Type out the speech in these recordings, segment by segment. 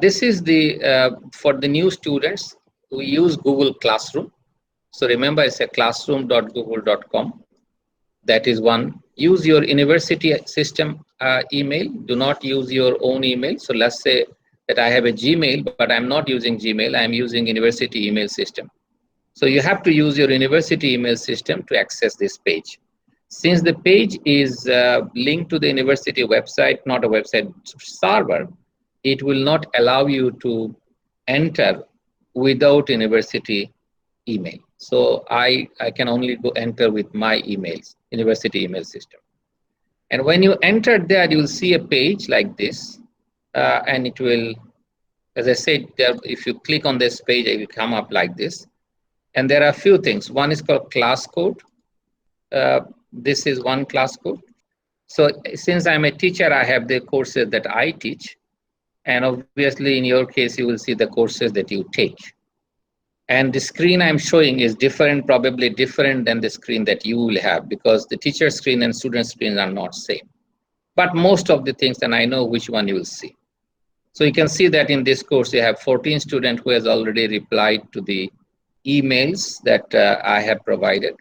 This is the for the new students who use Google Classroom. So remember, it's a classroom.google.com. That is one. Use your university system email. Do not use your own email. So let's say that I have a Gmail, but I'm not using Gmail. I'm using university email system. So you have to use your university email system to access this page. Since the page is linked to the university website, not a website server, it will not allow you to enter without university email. So I can only go enter with my emails, university email system. And when you enter there, you will see a page like this, and it will, as I said, if you click on this page, it will come up like this. And there are a few things. One is called class code. This is one class code. So since I'm a teacher, I have the courses that I teach. And obviously, in your case, you will see the courses that you take. And the screen I'm showing is different, probably different than the screen that you will have, because the teacher screen and student screen are not same. But most of the things, and I know which one you will see. So you can see that in this course, you have 14 students who has already replied to the emails that I have provided.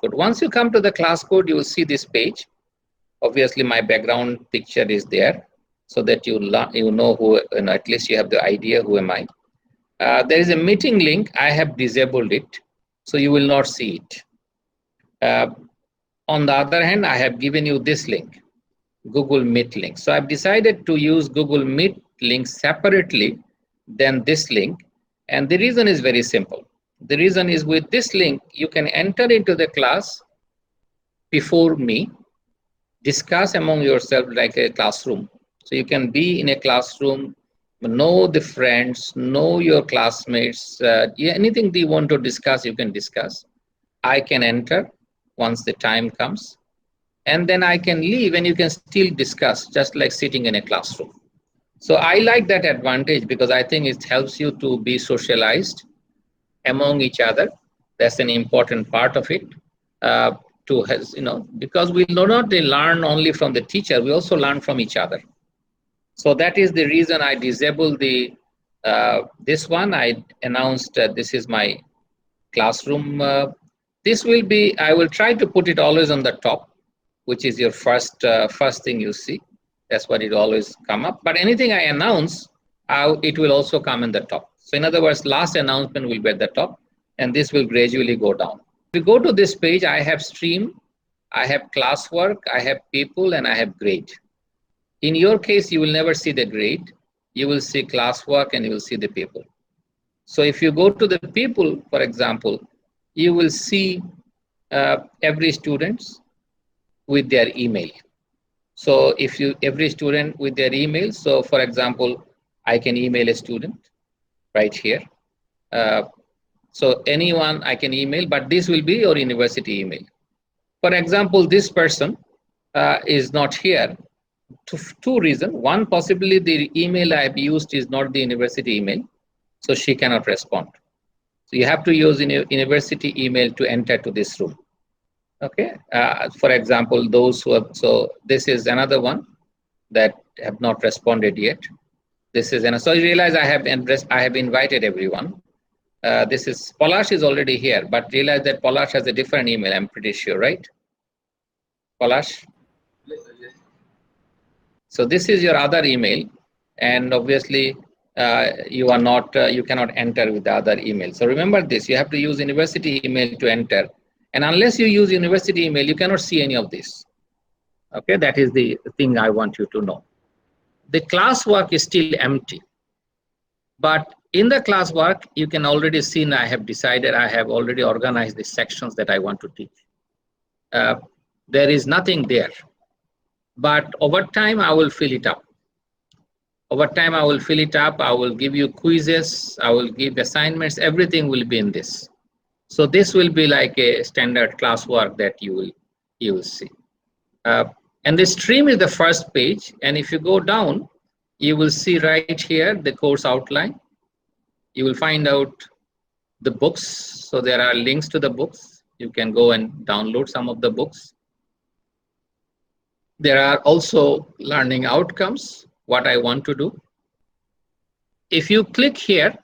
Once you come to the class code, you will see this page. Obviously, my background picture is there, so that you know who, at least you have the idea who am I. There is a meeting link. I have disabled it, so you will not see it. On the other hand, I have given you this link, Google Meet link. So I've decided to use Google Meet link separately than this link. And the reason is very simple. The reason is with this link, you can enter into the class before me, discuss among yourself like a classroom. So you can be in a classroom, know the friends, know your classmates, anything you want to discuss, you can discuss. I can enter once the time comes, and then I can leave and you can still discuss, just like sitting in a classroom. So I like that advantage because I think it helps you to be socialized among each other. That's an important part of it. Because we do not learn only from the teacher, we also learn from each other. So that is the reason I disabled this one. I announced this is my classroom. This will be, I will try to put it always on the top, which is your first thing you see. That's what it always come up. But anything I announce, it will also come in the top. So in other words, last announcement will be at the top, and this will gradually go down. If you go to this page, I have stream, I have classwork, I have people, and I have grade. In your case, you will never see the grade. You will see classwork and you will see the people. So if you go to the people, for example, you will see every student with their email. So if every student with their email, so for example, I can email a student right here. So anyone I can email, but this will be your university email. For example, this person is not here. Two reasons. One, possibly the email I have used is not the university email, so she cannot respond. So you have to use university email to enter to this room. Okay. For example, those who have, so this is another one that have not responded yet. This is, so you realize I have invited everyone. This is, Palash is already here, but realize that Palash has a different email, I'm pretty sure, right? Palash? So this is your other email, and obviously you cannot enter with the other email. So remember this, you have to use university email to enter. And unless you use university email, you cannot see any of this. Okay, that is the thing I want you to know. The classwork is still empty. But in the classwork, you can already see I have decided, I have already organized the sections that I want to teach. There is nothing there. But over time, I will fill it up. Over time, I will fill it up. I will give you quizzes. I will give assignments. Everything will be in this. So this will be like a standard classwork that you will see. And the stream is the first page. And if you go down, you will see right here the course outline. You will find out the books. So there are links to the books. You can go and download some of the books. There are also learning outcomes, what I want to do. if you click here,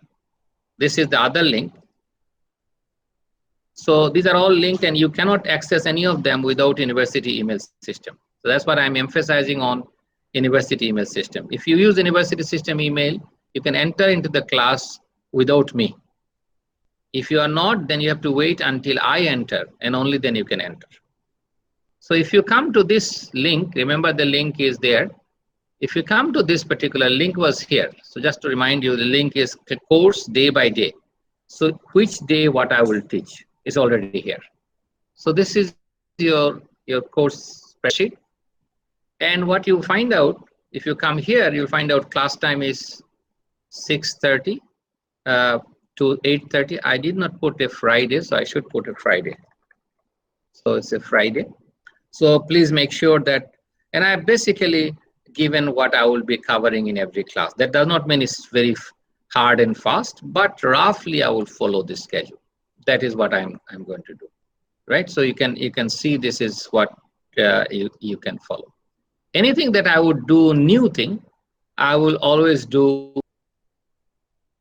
this is the other link. So these are all linked and you cannot access any of them without university email system. So that's what I'm emphasizing on university email system. If you use university system email, you can enter into the class without me. If you are not, then you have to wait until I enter and only then you can enter. So if you come to this link, remember the link is there. If you come to this particular link was here. So just to remind you, the link is course day by day. So which day what I will teach is already here. So this is your course spreadsheet. And what you find out, if you come here, you'll find out class time is 6:30 to 8:30. I did not put a Friday, so I should put a Friday. So it's a Friday. So please make sure that, and I basically given what I will be covering in every class. That does not mean it's very hard and fast, but roughly I will follow this schedule. That is what I'm going to do, right? So you can see this is what you can follow. Anything that I would do new thing, I will always do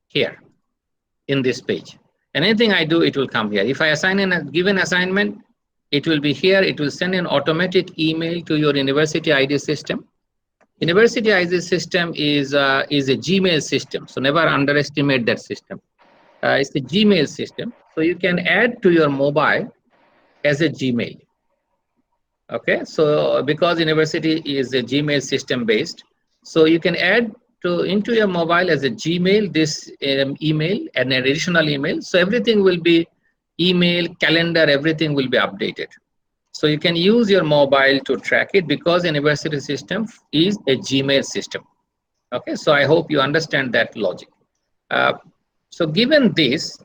here in this page. And anything I do, it will come here. If I assign a given assignment, it will be here. It will send an automatic email to your university ID system. University ID system is a Gmail system, so never underestimate that system. It's a Gmail system, so you can add to your mobile as a Gmail. Okay, so because university is a Gmail system based, so you can add into your mobile as a Gmail this email and an additional email. So everything will be email, calendar, everything will be updated. So you can use your mobile to track it because university system is a Gmail system. Okay, so I hope you understand that logic. So given this,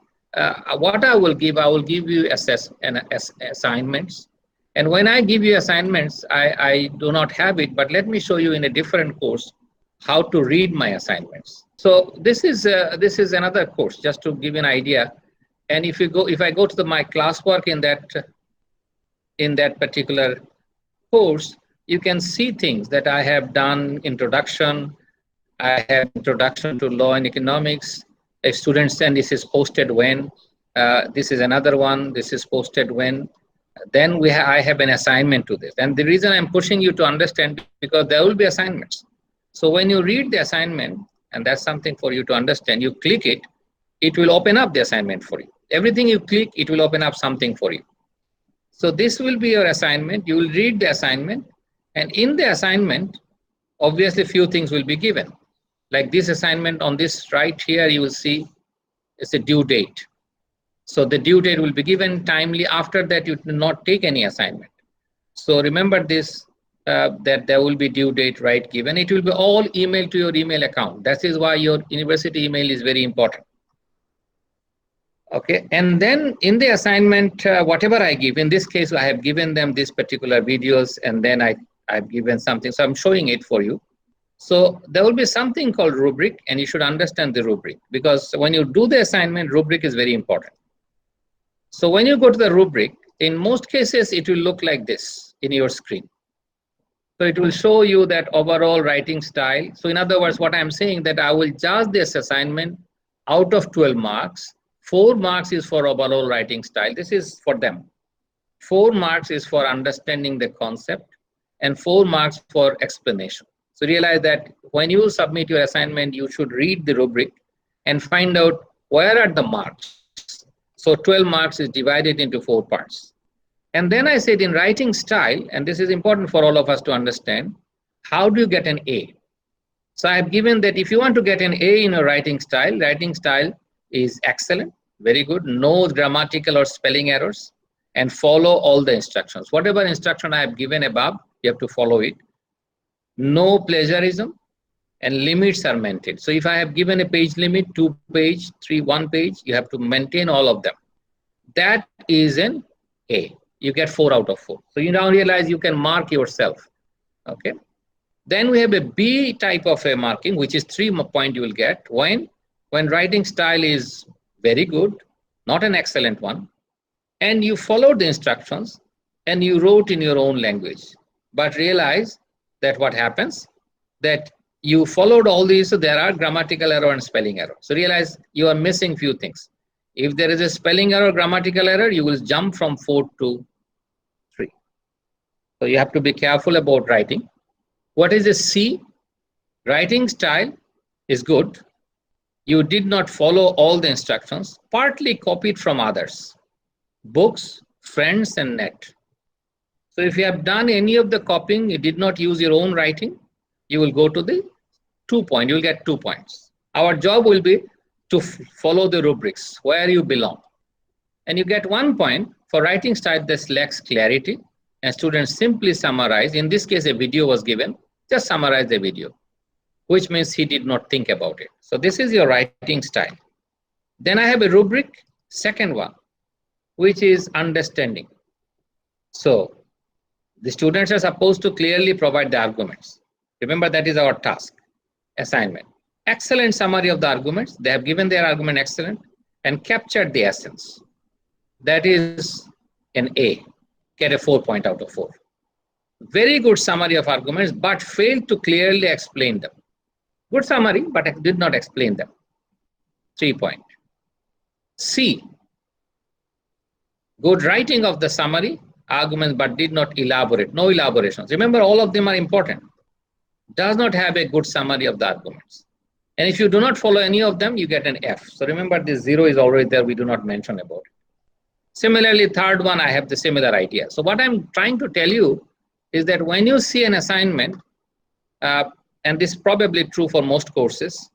what I will give you assignments. And when I give you assignments, I do not have it, but let me show you in a different course how to read my assignments. So this is another course just to give you an idea. And if I go to my classwork in that particular course, you can see things that I have done. Introduction, I have introduction to law and economics. A student send this is posted when. This is another one. This is posted when. Then I have an assignment to this. And the reason I'm pushing you to understand because there will be assignments. So when you read the assignment, and that's something for you to understand, you click it, it will open up the assignment for you. Everything you click, it will open up something for you. So this will be your assignment. You will read the assignment, and in the assignment, obviously few things will be given. Like this assignment on this right here, you will see it's a due date. So the due date will be given timely. After that, you do not take any assignment. So remember this, that there will be due date right given. It will be all emailed to your email account. That is why your university email is very important. Okay, and then in the assignment, whatever I give, in this case, I have given them this particular videos, and then I've given something. So I'm showing it for you. So there will be something called rubric, and you should understand the rubric because when you do the assignment, rubric is very important. So when you go to the rubric, in most cases, it will look like this in your screen. So it will show you that overall writing style. So in other words, what I'm saying that I will judge this assignment out of 12 marks. 4 marks is for overall writing style. This is for them. 4 marks is for understanding the concept and 4 marks for explanation. So realize that when you submit your assignment, you should read the rubric and find out where are the marks. So 12 marks is divided into 4 parts. And then I said in writing style, and this is important for all of us to understand, how do you get an A? So I have given that if you want to get an A in a writing style is excellent, very good, no grammatical or spelling errors, and follow all the instructions. Whatever instruction I have given above, you have to follow it. No plagiarism, and limits are maintained. So if I have given a page limit, 2 page, 1 page, you have to maintain all of them. That is an A. You get 4 out of 4. So you now realize you can mark yourself. Okay. Then we have a B type of a marking, which is 3 points you will get when writing style is very good, not an excellent one, and you followed the instructions and you wrote in your own language. But realize that what happens, that you followed all these, so there are grammatical error and spelling error. So realize you are missing few things. If there is a spelling error, grammatical error, you will jump from 4 to 3. So you have to be careful about writing. What is a C? Writing style is good. You did not follow all the instructions, partly copied from others, books, friends, and net. So if you have done any of the copying, you did not use your own writing, you will go to the 2 point, you will get 2 points. Our job will be to follow the rubrics, where you belong. And you get 1 point for writing style that lacks clarity, and students simply summarize. In this case, a video was given, just summarize the video, which means he did not think about it. So this is your writing style. Then I have a rubric, second one, which is understanding. So the students are supposed to clearly provide the arguments. Remember, that is our task, assignment. Excellent summary of the arguments. They have given their argument excellent and captured the essence. That is an A, get a 4 point out of 4. Very good summary of arguments, but failed to clearly explain them. Good summary, but did not explain them. 3 point. C, good writing of the summary, arguments, but did not elaborate. No elaborations. Remember, all of them are important. Does not have a good summary of the arguments. And if you do not follow any of them, you get an F. So remember, this 0 is already there. We do not mention about it. Similarly, third one, I have the similar idea. So what I'm trying to tell you is that when you see an assignment, and this is probably true for most courses,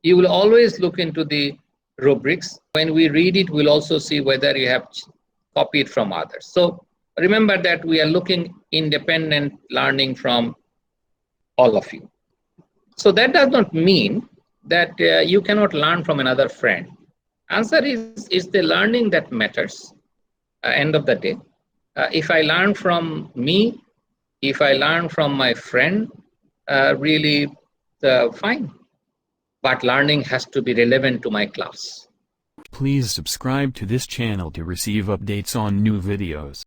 you will always look into the rubrics. When we read it, we'll also see whether you have copied from others. So remember that we are looking independent learning from all of you. So that does not mean that you cannot learn from another friend. Answer is the learning that matters. End of the day. If I learn from me, if I learn from my friend, really fine. But learning has to be relevant to my class. Please subscribe to this channel to receive updates on new videos.